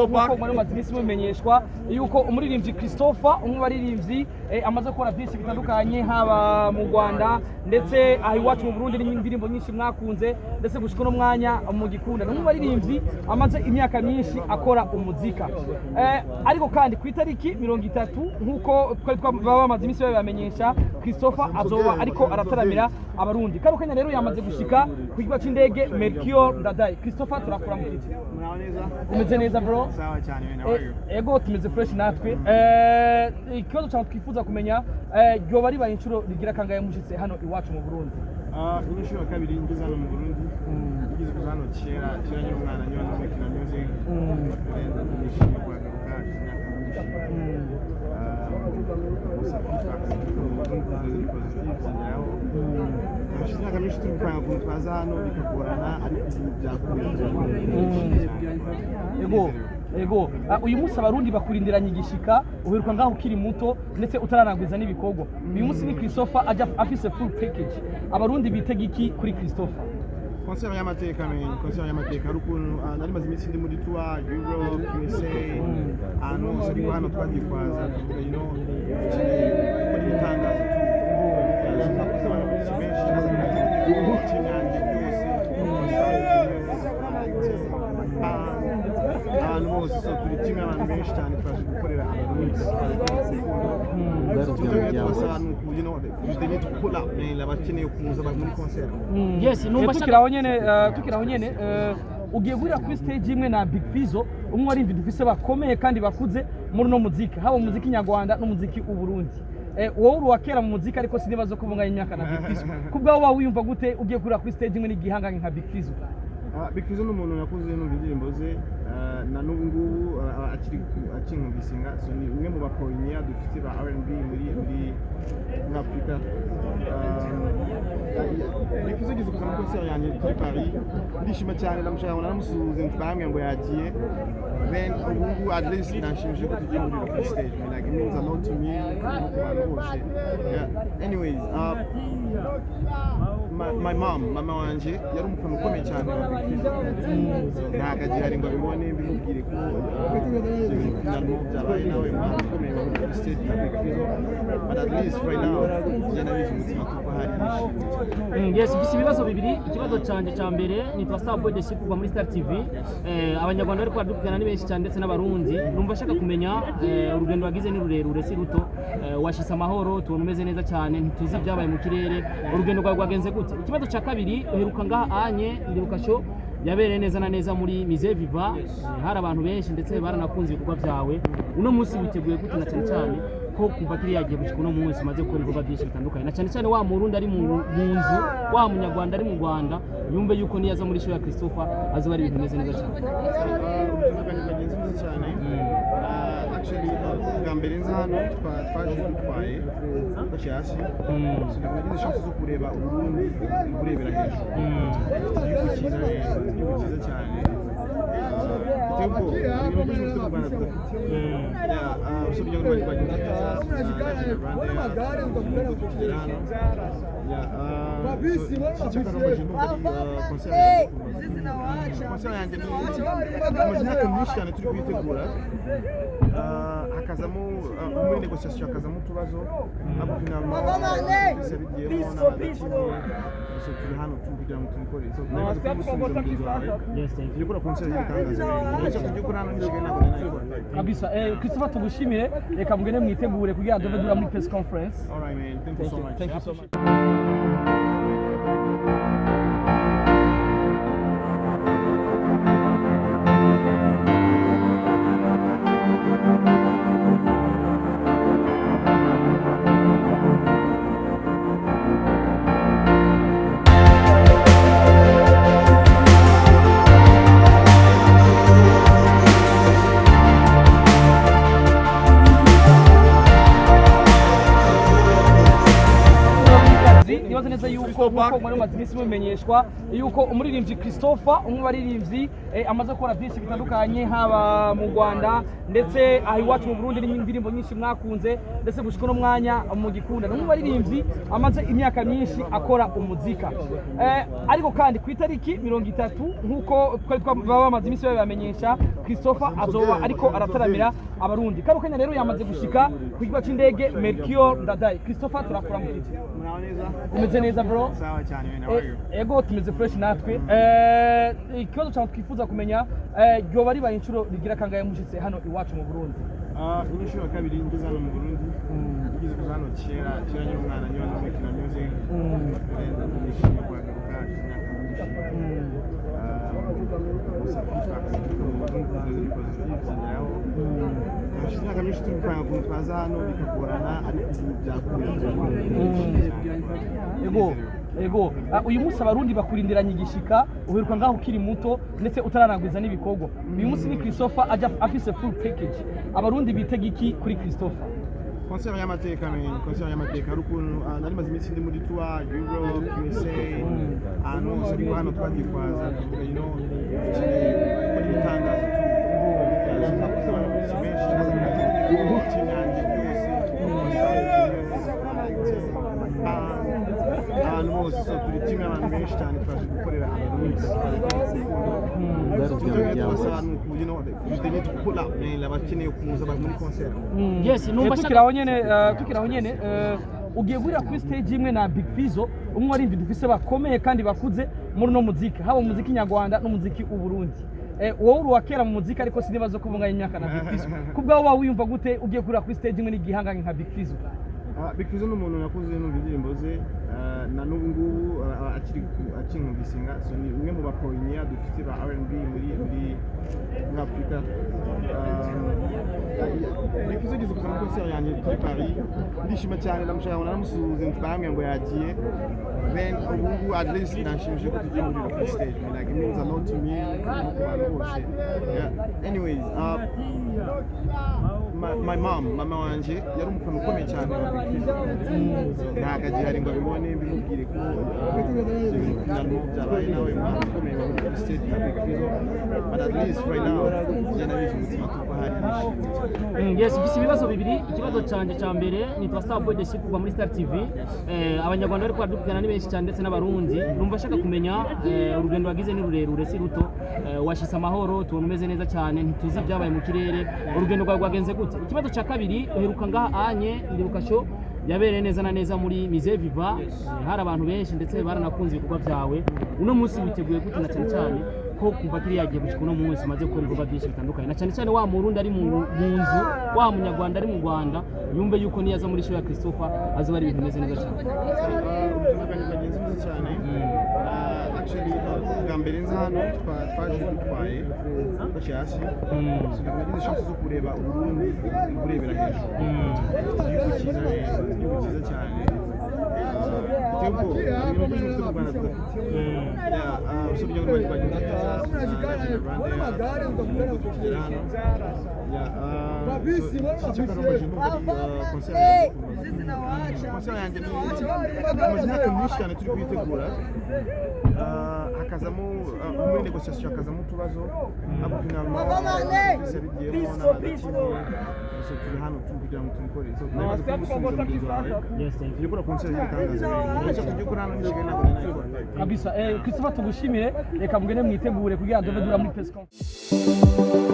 nkuko muri mazimisi mumenyeshwa yuko umuririmbyi Christopher umwe baririmbyi amaze gukora byinshi bitandukanye haba mu Rwanda ndetse aho iwacu mu Burundi n'indirimbo nyinshi mwakunze ndetse gushika no mwanya mu gikunda n'umwe baririmbyi amaze imyaka myinshi akora umuzika ariko kandi ku itariki 30 nkuko twari baba mazimisi babamenyesha Christopher azoba ariko arataramira abarundi karukanya rero yamaze gushika ku kigo c'indege Mercure Ndadaye Christopher turakura mu kiti umeze neza bro sawa cyane ego tumeze fresh natwe ikibazo cyane twifuza kumenya ryo bari baye inshuro rigira kangaye mushitse hano iwacu mu Burundi inshuro kabiri ngeze hano mu Burundi ngeze kuzano kera nyine umwana nyine n'umukina music nishimiye kugaruka Nashaka mishi turupanga ku twaza hano bikagorana ariko byakuye ego uyu munsi abarundi bakurindiranye igishika uheruka ngaho ukiri muto ndetse utaranagwiza n'ibikorwa uyu munsi ni Christopher aja afise full package abarundi bitega iki kuri Christopher concert y'amateka rukuntu nari maze iminsi ndi muri tour Europe USA hano hano twagikwaza itangazo abantu bose turi kimwe abantu benshi cyane twaje gukorera abarundi yes tukiraho nyene ugiye guhurira kuri stage imwe na Big FIZZO umwe ari dufise bakomeye kandi bakuze muri no muziki haba muziki nyarwanda no muziki uburundi wowe uri wakera mu muziki ariko sinibazo kubunganya imyaka na Big FIZZO kubwaho wa wiyumva gute ugiye guhurira kuri stage imwe n'igihanganye nka Big FIZZO Big FIZZO n'umuntu yakuze no indirimbo ze na n'ubu ngubu akinkumvisinga so ni umwe mu bakonya dufite ba R&B muri Afrika Big FIZZO gize kuza mu concert yanjye kuri Paris ndishima cyane ndamushaka naramusuhuze ntibamwe ngo yagiye then ubu at least nashimije ko tugiye muri the stage like it means a lot to me anyways my mama wanje yari umufana ukomeye cyane wa Big FIZZO ntago agira ngo bibone bimubwire ko byabaye nawe ukomeye muri stage ya Big FIZZO but at least right now jena bizi umutima tuko hari yes bisi ibibazo bibiri ikibazo canje ca mbere ni Starboy de Ship kuva muri Star TV abanyarwanda bari kwadukana ni benshi cyane ndetse n'abarundi numva shaka kumenya urugendo wagize ni rurerure si ruto washitse amahoro tubona umeze neza cyane ntituzi byabaye mu kirere urugendo rwagenze gute ikibazo ca kabiri uheruka ngaha anye ndibuka show yabereye neza na neza muri Mize Viva hari abantu benshi ndetse baranakunze ibikorwa byawe uno munsi witeguye gute na cyane ko kuva kiri yagiye gushika uno munsi maze gukora ibikorwa byinshi bitandukanye na cyane wa Murundi ari mu nzu wa munyarwanda ari mu Rwanda yumve yuko niyaza muri show ya Christopher azoba ari ibintu neza cyane actually gambere nza hano twaje dutwaye bashyashi tunagize chance zo kureba Burundi kurebera hejuru igihugu cyiza cyane tempo ibintu mu Rwanda usubije ngo bagenda hakazamo muri negociation hakazamo utubazo abo finalement turi hano kugira ngo tubikore gukora concert y'itangazo tugiye gukora hano n'ishige ntabwo kabisa Christopher tugushimire reka mugende mwitegure kugira ngo dove muri press conference. All right man, thank you so much. Thank you so much. yuko muri mazimisi mumenyeshwa yuko umuririmbyi Christopher umwe baririmbyi amaze gukora byinshi bitandukanye haba mu Rwanda ndetse aho iwacu mu Burundi n'indirimbo nyinshi mwakunze ndetse gushika no mwanya mu gikunda umwe baririmbyi amaze imyaka myinshi akora umuzika ariko kandi ku itariki 30 nkuko twari baba mazimisi babamenyesha Christopher azoba ariko arataramira abarundi karo kanya rero yamaze gushika ku kigo cy'indege Mercure Ndadaye Christopher turakura mu kiti umeze neza bro sawa cyane ego tumeze fresh natwe ikibazo cyane twifuza kumenya ryo bari ba inshuro rigira kangaye mushitse hano iwacu mu Burundi inshuro ya kabiri ngeze hano mu Burundi ngize kuza hano kera nyine umwana nyine no mekina music nishimiye kugaruka imyaka myinshi turi gupanga ukuntu twaza hano bikagorana ariko ubu ego uyu munsi abarundi bakurindiranye igishika uheruka ngaho ukiri muto ndetse utaranagwiza n'ibikorwa uyu munsi ni Christopher ajya afise full package abarundi bitega iki kuri Christopher concert y'amateka concert y'amateka rukuntu nari maze iminsi ndi muri tour Europe USA hano sari hano twagikwaza tuvuga itangazo ahantu hose so turi kimwe abantu benshi cyane twaje gukorera abarundi abakeneye kuza muri concert yes numva tukiraho nyene ugiye gurira kuri stage imwe na Big FIZZO umwe ari dufise bakomeye kandi bakuze muri no muziki haba muziki nyarwanda no muziki uburundi wowe uri wakera mu muziki ariko sinibazo kubunganya imyaka na Big FIZZO kubwa wowe wiyumva gute ugiye gurira kuri stage imwe n'igihanga nka Big FIZZO Big FIZZO n'umuntu nakuze numva indirimbo ze na n'ubu ngubu akinkumvisinga so ni umwe mu bakonya dufite ba R&B muri Afrika Big FIZZO gize kuza muri concert yanjye kuri Paris ndishima cyane ndamushaka naramusuhuze ntibambwe ngo yagiye then ubu at least nashimije ko tugiye muri the stage like it means a lot to me anyways my mama wanje yari umufana ukomeye cyane wa Big FIZZO ntabwo agira ngo abibone bimubwire ko finalement byabaye nawe mwana ukomeye wa Big stage na Big FIZZO but at least right now yanabize umutima tuko hari yes bisi ibibazo bibiri ikibazo canje ca mbere nitwa Star Boy Leadership kuva muri Star TV abanyarwanda bari kwadukana ni benshi cyane ndetse n'abarundi numva ashaka kumenya urugendo wagize ni rurerure si ruto washitse amahoro tubona umeze neza cyane ntituzi byabaye mu kirere urugendo rwawe rwagenze gute ikibazo ca kabiri uheruka ngaha anye ndibuka show yabereye neza na neza muri Mize Viva hari abantu benshi ndetse baranakunze ibikorwa byawe uno munsi witeguye gute na cyane ko kuva kiri yagiye gushika uno munsi maze gukora ibikorwa byinshi bitandukanye na cyane wa Murundi ari mu nzu wa munyarwanda ari mu Rwanda yumve yuko niyaza muri show ya Christopher azoba ari ibintu bimeze neza cyane actually gambere nza hano twaje dutwaye cyasi tunagize chance zo kureba Burundi kurebera hejuru igihugu cyiza cyane tempo ibintu byose mu Rwanda tudafite usubije ngo bagenda hakazamo muri negociation hakazamo utubazo abo finalement turi hano kugira ngo tubikore kabisa Christopher tugushimire reka mugende mwitegure kugira ngo dove dura muri press conference